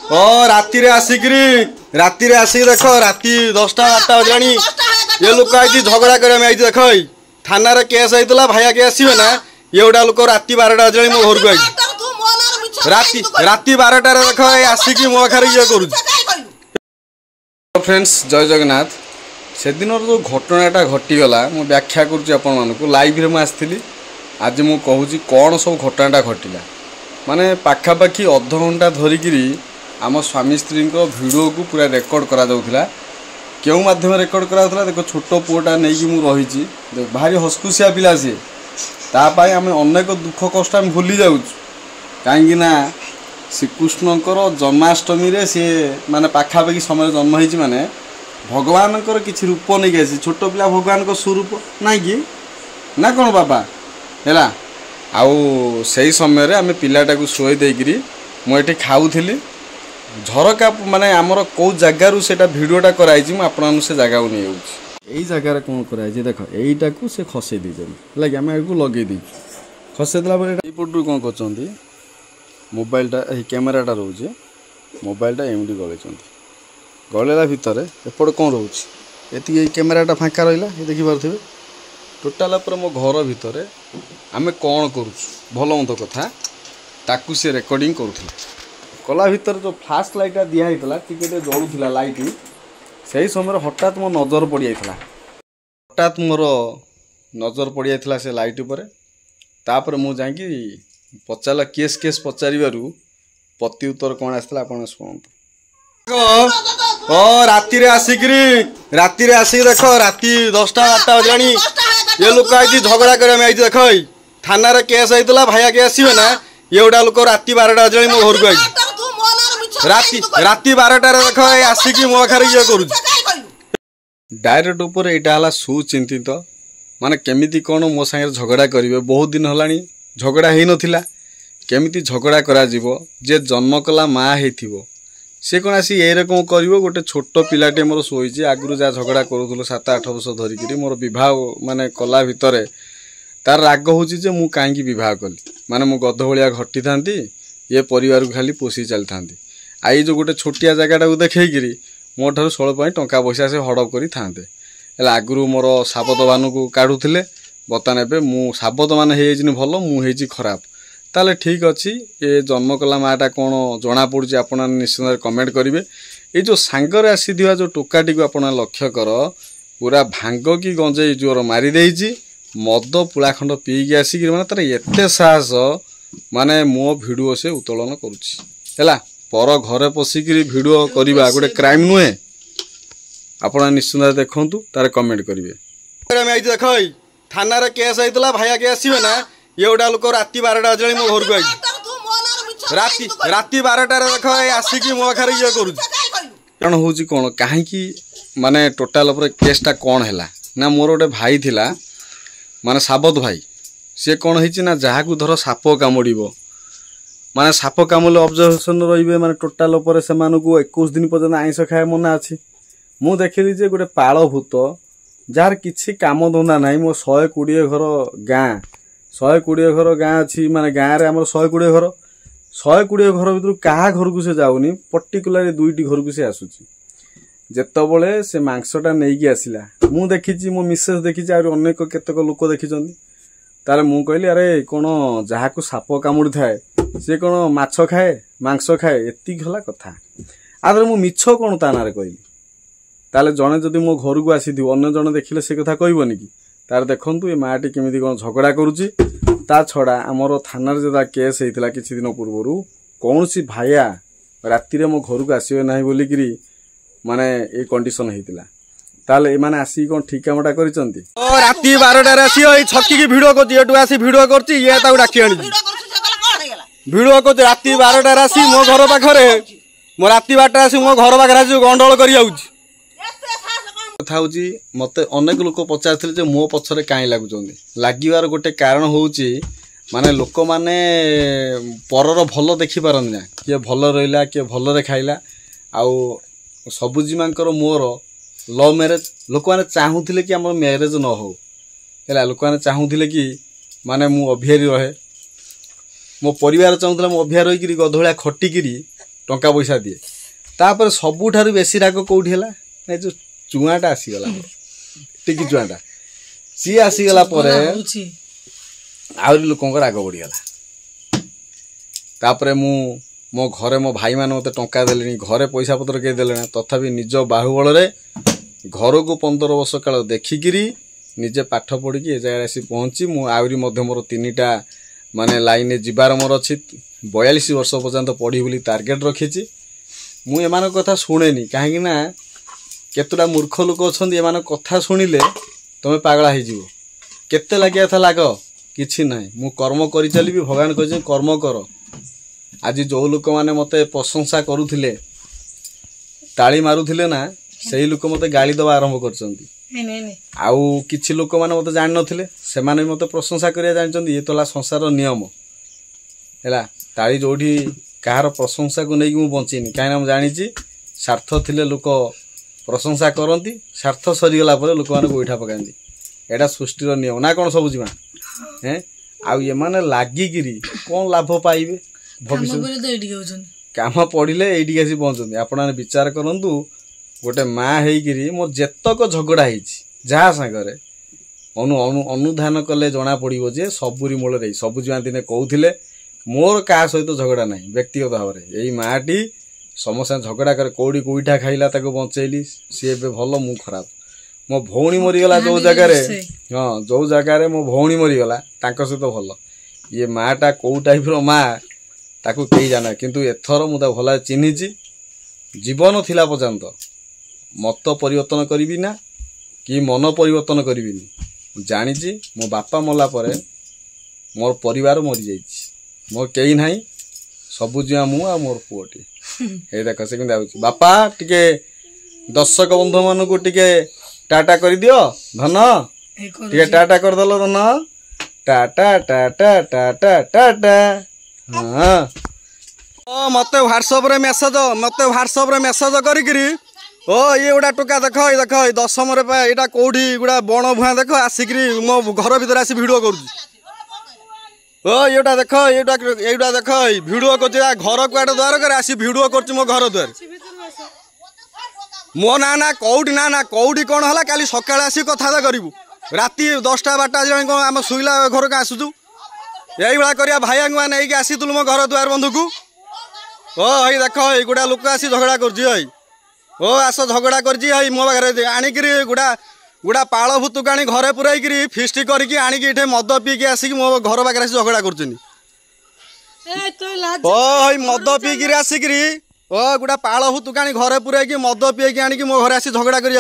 राति आसिक देख राति 10टा 8टा बजाणी ये लोक आई झगड़ा कर देख थाना केस होता भाइया के आसवे ना ये गोटा लोक राति 12टा बजाणी मो घर को आई राति 12टार देख आसिक मो पाखे ये कर फ्रेंड्स जय जगन्नाथ से दिन जो घटनाटा घटीगला मु व्याख्या करूँ लाइव में आसती आज मु कहूँ कौन सब घटनाटा घटला माने पाखापाखि अध घंटा धरिकी आम स्वामी स्त्री भिडियो को पूरा रेकर्ड करा जाउथला क्यों माध्यम रेकर्ड करा देखो छोट पुओटा नहीं कि रही भारी हसखुसिया पिला सी तापाई आम अनेक दुख कष्ट आम भूली जाऊँ कहीं श्रीकृष्णकर जन्माष्टमी रे सी माने पाखापाखि समय जन्म होती माने भगवान किसी रूप नहीं आसी छोट पिला भगवान को स्वरूप ना कि ना कौन बाबा है आउ से समय आम पिलाटा को शोई देकरी मुझे खाऊली झरका माने आमर कौ जगार से भिडटा कराई आपण से जगह को नहीं यही जगार कौन कराई देख यहीटा को से खसई दे आम लगे दी खसईदेला पटू कौन कर मोबाइलटा कैमेराटा रोचे मोबाइलटा एमडी गलैं गलेला भितर एपट कौन रोचे ये कैमेराटा फाँका रहा ये देखिपे टोटाल पर मो घर भितर आम कौन करूँ भल मंद कथा ताकू सी रेकर्डिंग करूँ कला भितर जो फ्लाश लाइटा दिखाई टिके जलूला लाइट से समय हठात मो नजर पड़ जाता हठात मोर नजर पड़ जाता से लाइट पर तापर मु जाकि पचारा केस केस पचार प्रति उत्तर कौन आसला आप शुणु राति आसिक देख राति 10टा 8टा बजाणी ये लोक आई झगड़ा कर देख थाना केस होता भाइया के आसवे ना ये गोटा लोक राति 12टा बजाणी मो घर को आई राति 12टार देख आसिक मो पाखे ये कर डायरेक्ट उपर यहाँ सुचिंतित माने केमिति कौन मो सागर झगड़ा करेंगे बहुत दिन है झगड़ा हो नाला केमिति झगड़ा करा जीवो जे जन्म कला माँ हो सी कौन आसी ये रकम कर गोटे छोट पिलाटे मोर शोची आगु जहाँ झगड़ा करूँ 7-8 वर्ष धरिकी मोर बह माने कला भितर तार राग हूँ मु कहीं बह कली माने मु गध भाया घटी था ये परिवार को खाली पोषी चली था आई जो गोटे छोटिया जगटा को देखी मो ठार 16 टंका पैसा से हड़प करी था आगु मोर साबत मान को काढ़ुले बर्तमान एवं मु साबत मान हो भल मुझे खराब ताले ठीक अच्छी ये जन्म कला माटा कौन जना पड़ी आप निश्चित कमेंट करेंगे ये जो सांगर आसी जो टोकाटी को आप लक्ष्य कर पूरा भांग कि गंजे जोर मारिदे मद पुला खंड पीकी आसिक मैंने तार एत साहस माने मो भिडियो से उत्तोलन करुला पर घरे पशिक भिडियो करवा गोटे क्राइम नुहे आप निश्चित देखु तार कमेंट करेंगे देख थाना केस होता भाइया के आसवे ना ये गोटा लोक राति 12टा बजाणी मो घर को आई राति 12टार देख आसिक मो पाखे ये कर कारण हूँ कौन कहीं माने टोटाल केसटा कौन है ना मोर गोटे भाई थिला माने साबत भाई सी कौन है जहाँ को धर साप कामुड़ माने साप कामुड़े ऑब्जर्वेशन रे माने टोटाल से 21 दिन पर्यटन आइंस खाए मना अच्छी मु देखली जे गोटे पाल भूत जार किसी काम धंदा ना मो 120 घर गाँ 120 घर गाँ अच्छी माने गाँव में आम 120 घर भर क्या घर को से जाऊनी पर्टिकुलर 2टी घर को से आसूची जेतबले से मांसटा नहीं आसला मु देखी मो मिसेस देखी अनेक केतक लोक देखी तारे मु कहली अरे कौन जहाँ को साप कामुड़ थाए सी कौन माछ खाए मांस खाए एति गला कथा आदर मु मिछ कौन ता ना कहली ताले जड़े जदि मो घर को आसी अन्य जन देखिले से कथा कहबनी कि तार देखंतु ये माटी केमिति कौन झगड़ा करुची ता छड़ा आमर थाना जदा केस होता किसी दिन पूर्वर कौन सी भाइया राति मो घर को आसवे ना बोलिकी माने ये कंडीशन होता ताले ए माने आसी कौन ठीक कामटा करिसंती राति 12टार आसी छकी की भिडियो को जेटू आसी भिडियो करची ये ताऊ डाकी आनी भिडियो को राति 12टार आसी मो घर पाखरे मो राति 12टार आसी मो घर पाखरे आसी गंडोल करि आउची कथा हूँ मत अनेक लोक पचार मो पछरे कहीं लगुच लगिवार गोटे कारण हूँ माने लोक माने परर भल देखी पारन ना किए भल रहा किए भल खाइला आउ सबुजीमांकर मोर लव मैरेज लोक मैंने चाहूले कि आम मैरेज न हो है लोक मैंने चाहूले कि माने मु अभिहारी रहे मो परिवार चाहूला मो अभिहार रही गधभलिया खटिकी टंका पैसा दिए तापर सबुठारु बेसी राग कौटी है ना जो चुआटा आसीगला टिकी चुआटा सी आसीगला आहरी लोक राग बढ़ीगला तापर मो घरे मो भाई मैंने मत टंका देले घरे पैसा पत्र के देले तथापि निज बाहुबल घर को 15 वर्ष काल देखिकी निजे पाठ पढ़ी ए जगह आसी पहुँची मुझे मोर 3टा माने लाइन जीवार मोर अच्छी 42 वर्ष पर्यंत पढ़ी बोली टार्गेट रखी मुझे कथा शुणेनी कहीं केतुटा मूर्ख लोक अच्छा एम कथा शुणिले तुम्हें पागला हो केते लगे था लाग कि ना मु कर्म कर चली भगवान कह कर्म कर आज जो लोक मैंने मत प्रशंसा करुले ताली मारुले ना से लोक मत गाली दवा आरंभ कर आउ किछि लोक माने मत जान नथिले से माने मत प्रशंसा करिया जानचंदी ये तोला संसार नियम हैला ताली जोठी कहार प्रशंसा को नहीं बंचीनी कहीं हम जानी स्वार्थ थिले लोक प्रशंसा करती स्वार्थ सरीगला लोक मैंने गोईठा पकाती एटा सृष्टिर नियम ना कौन सब जीवा हैं आउ ये माने लागिकी कौन लाभ पाइबे भविष्य काम पढ़िले एठी आसी पहुंचती आपण विचार करंतु गोटे माँ होकर मोर जेतक झगड़ा जहाँ सागर अनुधान कले जना पड़ो जे सबुरी मूल सबुज दिने कहते मोर क्या सहित झगड़ा ना व्यक्तिगत भाव में यही माँटी समस्या झगड़ा कर कौड़ी गोईठा खाइला बचैली सी भल मु खराब मो भौणी मरीगला जो जगार हाँ जो जगार मो भौणी मरीगला सहित भल ये माँटा कौ टाइप माँ ताकू कई जाना किंतु एथर मुझे भल चिन्ही जीवन थिला पर्यंत मत परिवर्तन करी ना कि मन परिवर्तन करी जानी मो बापा मला पर मोर परिवार मरी जाइए मोर कई ना सबुजिया मु आ मोर पुओटी हे देख से कि बापा टिके दर्शक बंधु मान को टिके टाटा कर दियो धन टिके टाटा कर दलो धन टाटा टाटा टाटा टाटा हाँ मत व्हाट्सएप रे मेसेज करी ओ ये गोटा टोका देख ये 10 यहाँ कौटी गोटा बण भुआ देख आसिक मो घर भर आसी भिड कर येटा देख ये देख भिड कर घर को द्वार कर आसी भिड कर मो घर द्वार मो ना कौटी ना कौटी कौन है काली सका आसी कथा करूँ राति 10टा 12टा कौन आम शुला घर को आसुचु यही भाया कर भाई मैंने आसीलु मो घर द्वार बंधु को ये देख गोटा लोक आसी झगड़ा कर ओ आस झगड़ा कर मो पाखे आणिक गुड़ा पाल भूतुक आनी घरे पुराई फिस्ट करके आणिक इटे मद पीकी आसिक मो घर पाखे झगड़ा कर मद पीकी आसिक गुड़ा पाल भूतुक आनी घरे पुराई मद पीकी आणिक मो घर आसी झगड़ा कर